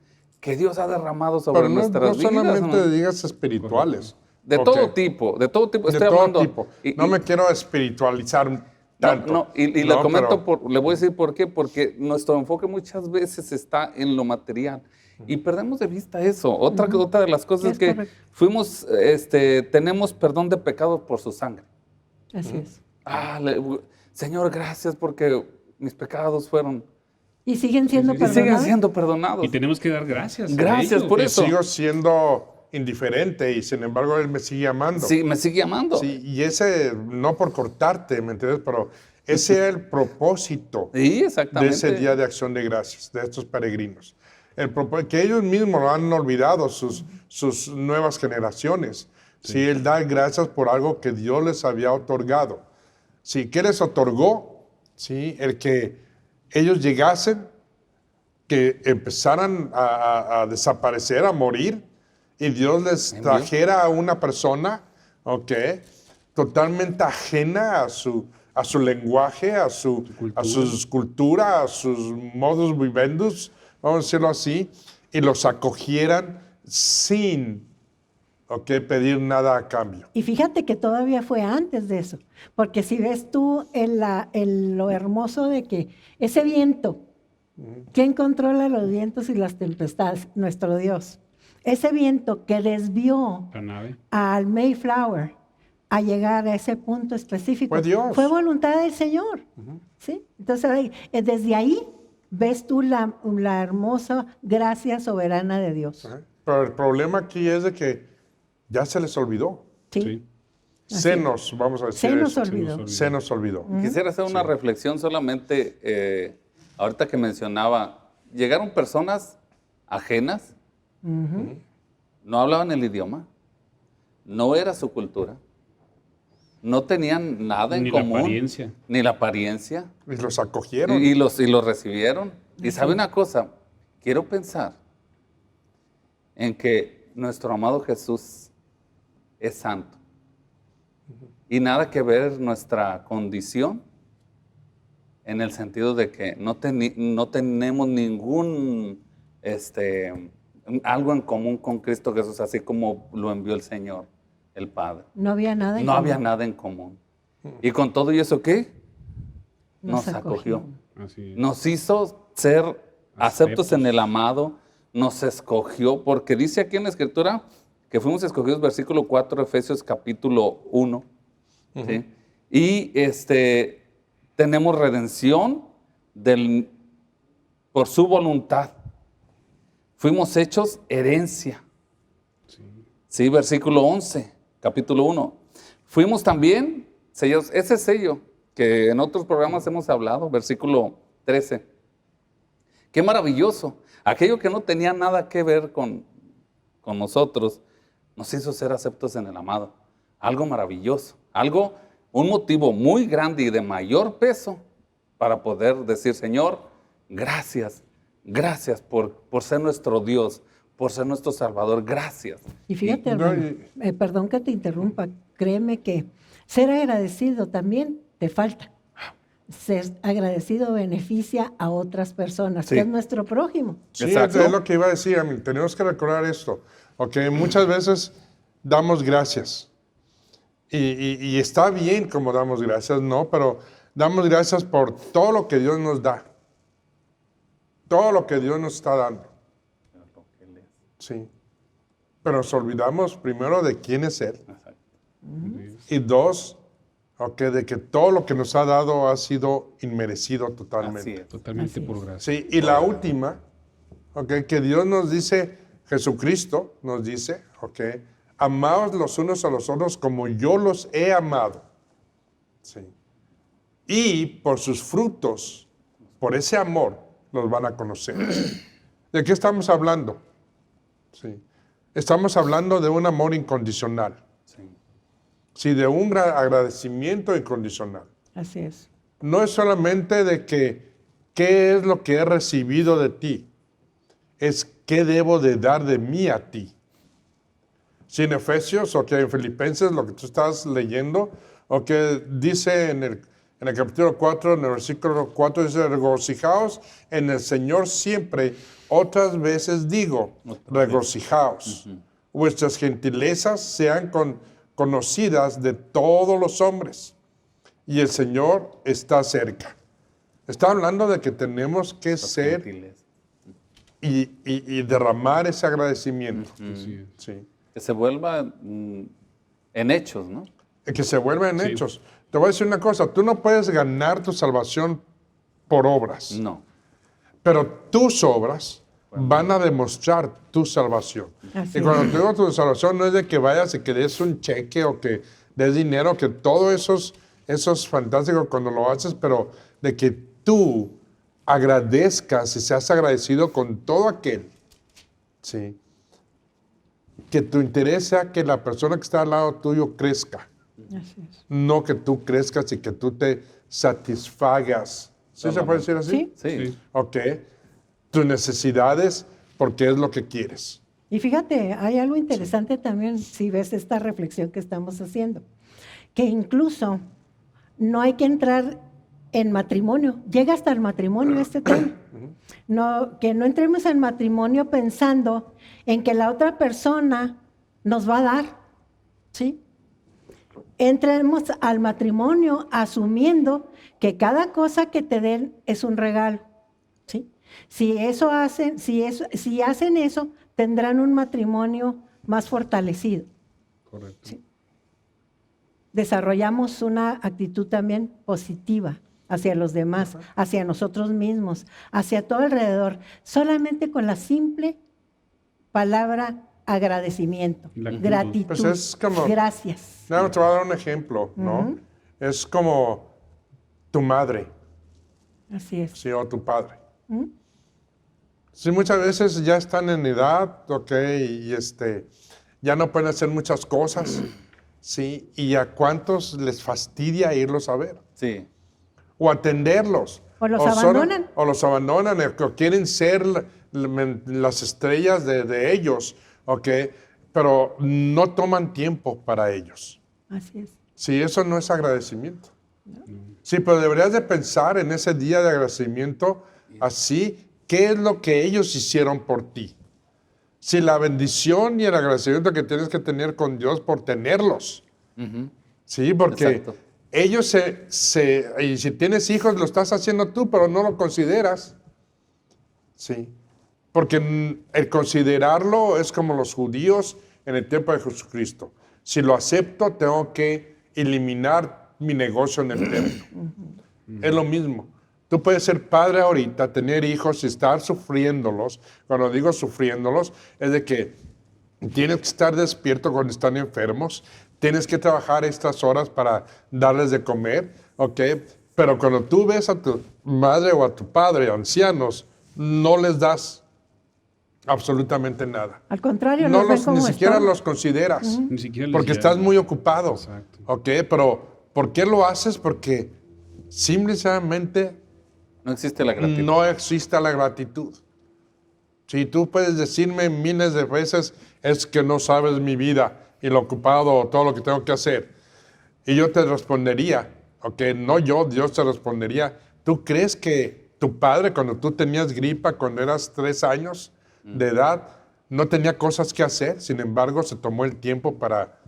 que Dios ha derramado sobre Pero no nuestras vidas. solamente ¿no? digas espirituales. De Ok. todo tipo, de todo tipo. De Estoy todo hablando. tipo. No me quiero espiritualizar tanto. No, y le No, comento, pero- le voy a decir por qué, porque nuestro enfoque muchas veces está en lo material y perdemos de vista eso. Otra de las cosas Es es que correcto. fuimos, tenemos perdón de pecados por su sangre. Así es. Señor, gracias porque mis pecados fueron Y siguen siendo y siguen perdonados. siendo perdonados. Y tenemos que dar gracias. a Gracias ello. por Y eso. sigo siendo indiferente y sin embargo Él me sigue amando. Sí, me sigue amando. Sí, y ese, no por cortarte, ¿me entiendes? Pero ese era el propósito Sí, de exactamente. ese día de acción de gracias, de estos peregrinos. Que ellos mismos lo han olvidado, sus nuevas generaciones. Sí, Él da gracias por algo que Dios les había otorgado. Sí, ¿qué les otorgó? Sí, el que ellos llegasen, que empezaran a desaparecer, a morir, y Dios les ¿Envió? trajera a una persona, ¿ok? Totalmente ajena a su lenguaje, a su cultura, a sus modus vivendus, vamos a decirlo así, y los acogieran sin, ¿ok?, pedir nada a cambio. Y fíjate que todavía fue antes de eso, porque si ves tú lo hermoso de que ese viento, ¿quién controla los vientos y las tempestades? Nuestro Dios. Ese viento que desvió La nave. al Mayflower a llegar a ese punto específico Fue Dios. fue voluntad del Señor. ¿Sí? Entonces, desde ahí ves tú la hermosa gracia soberana de Dios. ¿Eh? Pero el problema aquí es de que ya se les olvidó. ¿Sí? Sí. Se nos, vamos a decir Se nos eso. olvidó. Se nos olvidó. Quisiera hacer una reflexión solamente, ahorita que mencionaba, llegaron personas ajenas, no hablaban el idioma, no era su cultura, no tenían nada en Ni la común, apariencia. ni la apariencia, Y los acogieron. y los recibieron. Y sabe una cosa, quiero pensar en que nuestro amado Jesús es santo. Y nada que ver nuestra condición en el sentido de que no tenemos ningún algo en común con Cristo Jesús, así como lo envió el Señor, el Padre. No había nada en No había común. nada en común. Y con todo y eso, ¿qué? Nos acogió. Así es. Nos hizo ser aceptos en el amado, nos escogió, porque dice aquí en la Escritura que fuimos escogidos, versículo 4, Efesios capítulo 1. ¿sí? Y tenemos redención por su voluntad. Fuimos hechos herencia. Sí, versículo 11, capítulo 1. Fuimos también sellados, ese sello que en otros programas hemos hablado, versículo 13. Qué maravilloso. Aquello que no tenía nada que ver con nosotros, nos hizo ser aceptos en el amado. Algo maravilloso, un motivo muy grande y de mayor peso para poder decir, Señor, gracias, gracias por ser nuestro Dios, por ser nuestro Salvador, gracias. Y fíjate, No, hermano, perdón que te interrumpa, créeme que ser agradecido también te falta. Ser agradecido beneficia a otras personas, Sí. que es nuestro prójimo. Sí, Exacto. es lo que iba a decir. Tenemos que recordar esto. Muchas veces damos gracias. Y está bien como damos gracias, ¿no? Pero damos gracias por todo lo que Dios nos da. Todo lo que Dios nos está dando. Sí. Pero nos olvidamos primero de quién es Él. Y dos, de que todo lo que nos ha dado ha sido inmerecido totalmente. Así es. Totalmente Así por es. gracia. Sí, y la última, que Dios nos dice, Jesucristo nos dice, amaos los unos a los otros como yo los he amado. Sí. Y por sus frutos, por ese amor, los van a conocer. ¿De qué estamos hablando? Sí. Estamos hablando de un amor incondicional. Sí. Sí, de un agradecimiento incondicional. Así es. No es solamente de que, ¿qué es lo que he recibido de ti? Es qué debo de dar de mí a ti. Si en Efesios, en Filipenses, lo que tú estás leyendo, dice en el capítulo 4, en el versículo 4, dice, regocijaos en el Señor siempre. Otras veces digo, regocijaos. Vuestras gentilezas sean conocidas de todos los hombres. Y el Señor está cerca. Está hablando de que tenemos que ser Gentiles. y derramar ese agradecimiento. Así es. Sí. Que se vuelva en hechos, ¿no? Que se vuelvan Sí. hechos. Te voy a decir una cosa, tú no puedes ganar tu salvación por obras, No. pero tus obras van a demostrar tu salvación. Así Y cuando te digo tu salvación no es de que vayas y que des un cheque o que des dinero, que todo eso es fantástico cuando lo haces, pero de que tú agradezcas y seas agradecido con todo aquel, ¿sí? Que tu interés sea que la persona que está al lado tuyo crezca. Así es. No que tú crezcas y que tú te satisfagas. ¿Sí se puede decir así? Sí. Sí. Sí. Ok. tus necesidades porque es lo que quieres. Y fíjate, hay algo interesante también si ves esta reflexión que estamos haciendo, que incluso no hay que entrar en matrimonio, llega hasta el matrimonio este tema. No, que no entremos en matrimonio pensando en que la otra persona nos va a dar, ¿sí? Entremos al matrimonio asumiendo que cada cosa que te den es un regalo, ¿sí? Si hacen eso, tendrán un matrimonio más fortalecido. Correcto. ¿Sí? Desarrollamos una actitud también positiva hacia los demás, hacia nosotros mismos, hacia todo alrededor, solamente con la simple palabra agradecimiento, La actitud. gratitud, Pues es como- gracias. No, te voy a dar un ejemplo, ¿no? Es como tu madre, Así es. ¿sí? O tu padre. Sí, muchas veces ya están en edad, ok, y ya no pueden hacer muchas cosas, ¿sí? Y a cuántos les fastidia irlos a ver. Sí, O atenderlos. O los solo- abandonan. o los abandonan, o quieren ser las estrellas de ellos, ¿ok? Pero no toman tiempo para ellos. Así es. Sí, eso no es agradecimiento. Sí, pero deberías de pensar en ese día de agradecimiento así, ¿qué es lo que ellos hicieron por ti? Sí, la bendición y el agradecimiento que tienes que tener con Dios por tenerlos. Sí, porque Exacto. ellos y si tienes hijos lo estás haciendo tú, pero no lo consideras. Sí, porque el considerarlo es como los judíos en el tiempo de Jesucristo. Si lo acepto, tengo que eliminar mi negocio en el templo. Es lo mismo. Tú puedes ser padre ahorita, tener hijos y estar sufriéndolos. Cuando digo sufriéndolos, es de que tienes que estar despierto cuando están enfermos, tienes que trabajar estas horas para darles de comer, ¿ok? Pero cuando tú ves a tu madre o a tu padre, ancianos, no les das absolutamente nada. Al contrario, No los ven los, como ni siquiera estorbo. los consideras, Ni siquiera les porque llamas. estás muy ocupado, Exacto. ¿ok? Pero ¿por qué lo haces? Porque simplemente no existe la gratitud. no existe la gratitud. Si tú puedes decirme miles de veces, es que no sabes mi vida y lo ocupado o todo lo que tengo que hacer. Y yo te respondería, ok, no yo, Dios te respondería. ¿Tú crees que tu padre, cuando tú tenías gripa, cuando eras 3 años de edad, no tenía cosas que hacer? Sin embargo, se tomó el tiempo para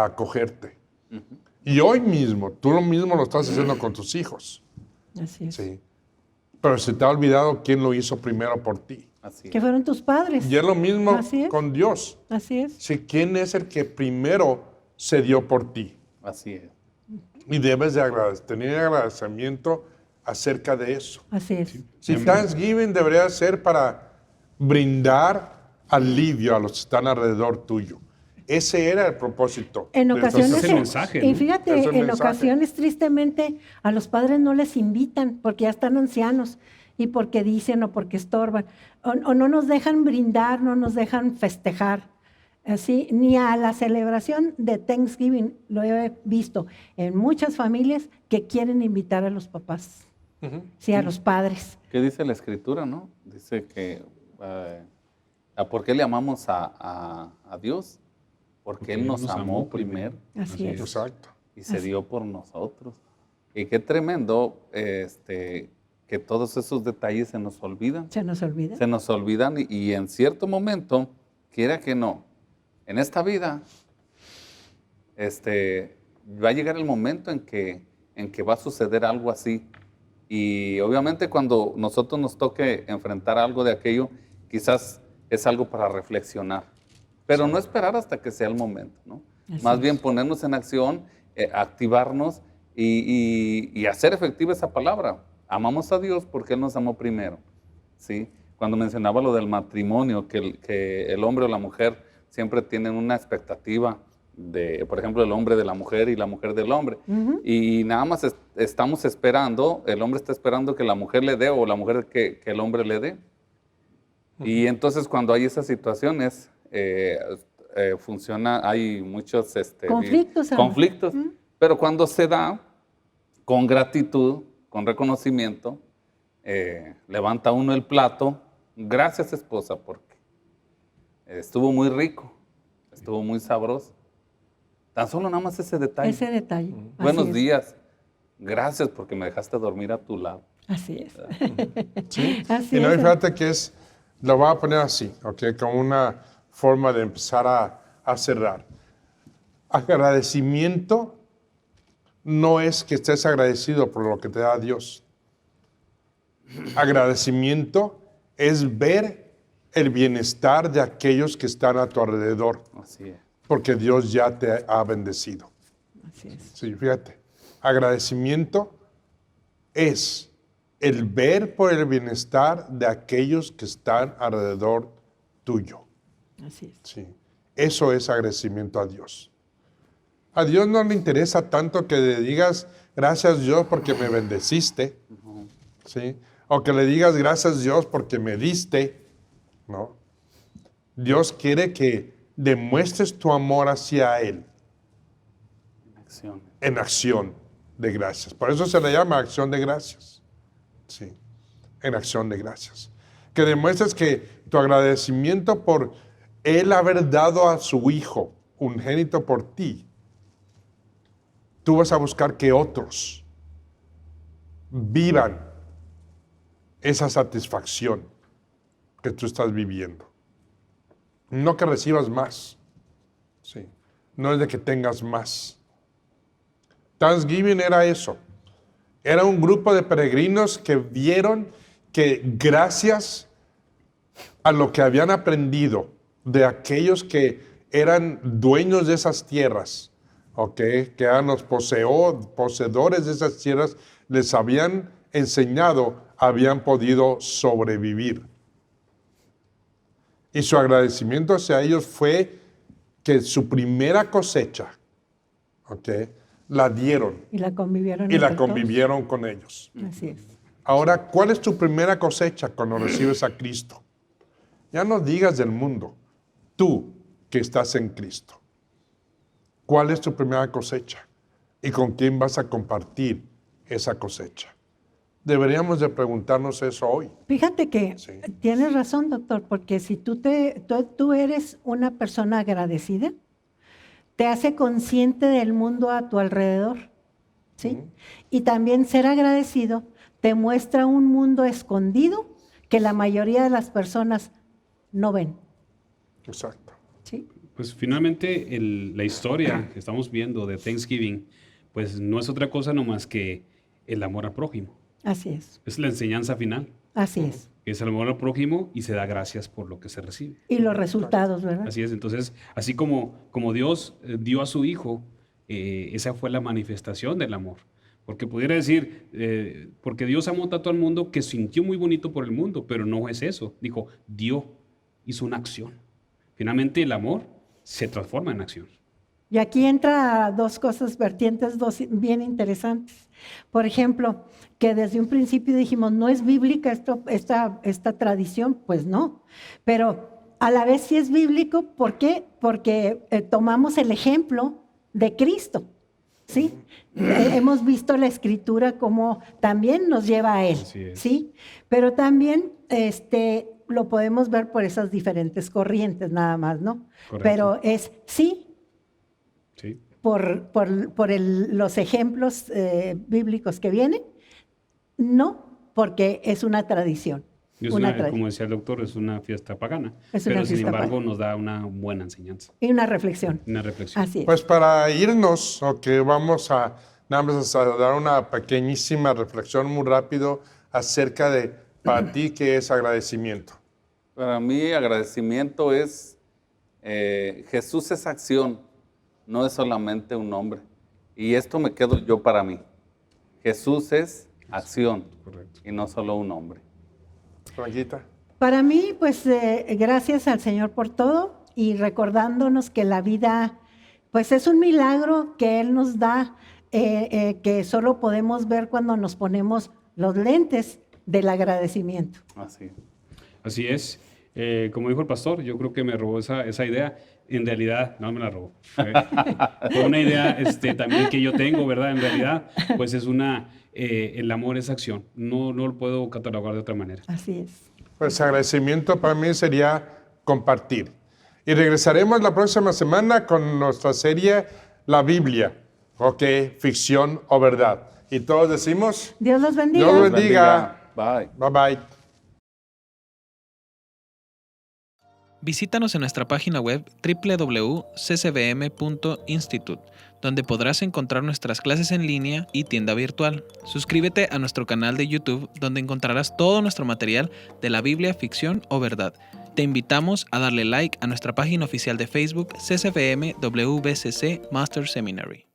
acogerte. Y hoy mismo, tú lo mismo lo estás haciendo con tus hijos. Así es. Sí. Pero se te ha olvidado quién lo hizo primero por ti. Así es. Que fueron tus padres. Y es lo mismo Así es. con Dios. Así es. Sí, ¿quién es el que primero se dio por ti? Así es. Y debes de tener agradecimiento acerca de eso. Así es. Si Thanksgiving debería ser para brindar alivio a los que están alrededor tuyo. Ese era el propósito. En de ocasiones, es el mensaje, y ¿no? fíjate, Es el en mensaje. ocasiones tristemente a los padres no les invitan porque ya están ancianos y porque dicen o porque estorban o no nos dejan brindar, no nos dejan festejar. Así, ni a la celebración de Thanksgiving lo he visto en muchas familias que quieren invitar a los papás, sí, a los padres. ¿Qué dice la Escritura, no? Dice que, ¿por qué le amamos a Dios? Porque Él nos amó primero Así es. Exacto. y se dio por nosotros. Y qué tremendo que todos esos detalles se nos olvidan. Se nos olvida. Se nos olvidan y en cierto momento, quiera que no, en esta vida va a llegar el momento en que va a suceder algo así. Y obviamente cuando nosotros nos toque enfrentar algo de aquello, quizás es algo para reflexionar. Pero no esperar hasta que sea el momento, ¿no? Así Más es. bien ponernos en acción, activarnos y hacer efectiva esa palabra. Amamos a Dios porque Él nos amó primero, ¿sí? Cuando mencionaba lo del matrimonio, que el hombre o la mujer siempre tienen una expectativa de, por ejemplo, el hombre de la mujer y la mujer del hombre. Y nada más estamos esperando, el hombre está esperando que la mujer le dé o la mujer que el hombre le dé. Y entonces cuando hay esas situaciones, funciona, hay muchos Conflictos, amor. conflictos, pero cuando se da con gratitud, con reconocimiento, levanta uno el plato. Gracias, esposa, porque estuvo muy rico, estuvo muy sabroso. Tan solo nada más ese detalle. Ese detalle. Buenos Así es. días. Gracias porque me dejaste dormir a tu lado. Así es. ¿Sí? Así Y no, es. fíjate que lo voy a poner así, ¿ok? Como una forma de empezar a cerrar. Agradecimiento no es que estés agradecido por lo que te da Dios. Agradecimiento es ver el bienestar de aquellos que están a tu alrededor, Así es. porque Dios ya te ha bendecido. Así es. Sí, fíjate. Agradecimiento es el ver por el bienestar de aquellos que están alrededor tuyo. Así es. Sí. Eso es agradecimiento a Dios. A Dios no le interesa tanto que le digas gracias Dios porque me bendeciste, ¿sí? O que le digas gracias Dios porque me diste, ¿no? Dios quiere que demuestres tu amor hacia Él Acción. en acción de gracias. Por eso se le llama acción de gracias. Sí, en acción de gracias. Que demuestres que tu agradecimiento por Él haber dado a su Hijo unigénito por ti, tú vas a buscar que otros vivan esa satisfacción que tú estás viviendo. No que recibas más. Sí. No es de que tengas más. Thanksgiving era eso. Era un grupo de peregrinos que vieron que gracias a lo que habían aprendido de aquellos que eran dueños de esas tierras, que eran los poseedores de esas tierras, les habían enseñado, habían podido sobrevivir. Y su agradecimiento hacia ellos fue que su primera cosecha, la dieron Y la convivieron. y la entre todos. convivieron con ellos. Así es. Ahora, ¿cuál es tu primera cosecha cuando recibes a Cristo? Ya no digas del mundo, tú que estás en Cristo. ¿Cuál es tu primera cosecha? ¿Y con quién vas a compartir esa cosecha? Deberíamos de preguntarnos eso hoy. Fíjate que Sí. tienes razón, doctor, porque si tú eres una persona agradecida, te hace consciente del mundo a tu alrededor, ¿sí? Y también ser agradecido te muestra un mundo escondido que la mayoría de las personas no ven, Exacto. ¿sí? Pues finalmente la historia que estamos viendo de Thanksgiving, pues no es otra cosa nomás que el amor al prójimo. Así es, Es la enseñanza final, así es. que es el amor al prójimo y se da gracias por lo que se recibe. Y los resultados, ¿verdad? Así es, entonces, así como Dios dio a su Hijo, esa fue la manifestación del amor. Porque pudiera decir, porque Dios amó tanto al mundo que sintió muy bonito por el mundo, pero no es eso. Dijo, hizo una acción. Finalmente el amor se transforma en acción. Y aquí entra dos cosas vertientes, dos bien interesantes. Por ejemplo, que desde un principio dijimos, no es bíblica esta tradición, pues no. Pero a la vez sí es bíblico, ¿por qué? Porque tomamos el ejemplo de Cristo, ¿sí? Hemos visto la Escritura como también nos lleva a Él, Así es. ¿sí? Pero también lo podemos ver por esas diferentes corrientes nada más, ¿no? Correcto. Pero es sí, ¿Sí? por los ejemplos bíblicos que vienen, no porque es una tradición. Y es como decía el doctor, es una fiesta pagana. Es una pero sin fiesta embargo pagana. nos da una buena enseñanza, Y una reflexión. una reflexión. Así es. Pues para irnos, vamos a nada más a dar una pequeñísima reflexión muy rápido acerca de para ti qué es agradecimiento. Para mí agradecimiento es, Jesús es acción, no es solamente un nombre. Y esto me quedo yo para mí. Jesús es acción Correcto. y no solo un nombre. Franquita. Para mí, pues gracias al Señor por todo y recordándonos que la vida, pues es un milagro que Él nos da, que solo podemos ver cuando nos ponemos los lentes del agradecimiento. Así. Así es. Como dijo el pastor, yo creo que me robó esa idea. en realidad, no me la robó. Fue una idea también que yo tengo, ¿verdad? En realidad, pues es el amor es acción. No lo puedo catalogar de otra manera. Así es. Pues agradecimiento para mí sería compartir. Y regresaremos la próxima semana con nuestra serie La Biblia, ¿ok? Ficción o verdad. Y todos decimos, Dios los bendiga. Dios los bendiga. Bye. Bye bye. Visítanos en nuestra página web www.ccbm.institute, donde podrás encontrar nuestras clases en línea y tienda virtual. Suscríbete a nuestro canal de YouTube, donde encontrarás todo nuestro material de la Biblia, ficción o verdad. Te invitamos a darle like a nuestra página oficial de Facebook, CCBM WBCC Master Seminary.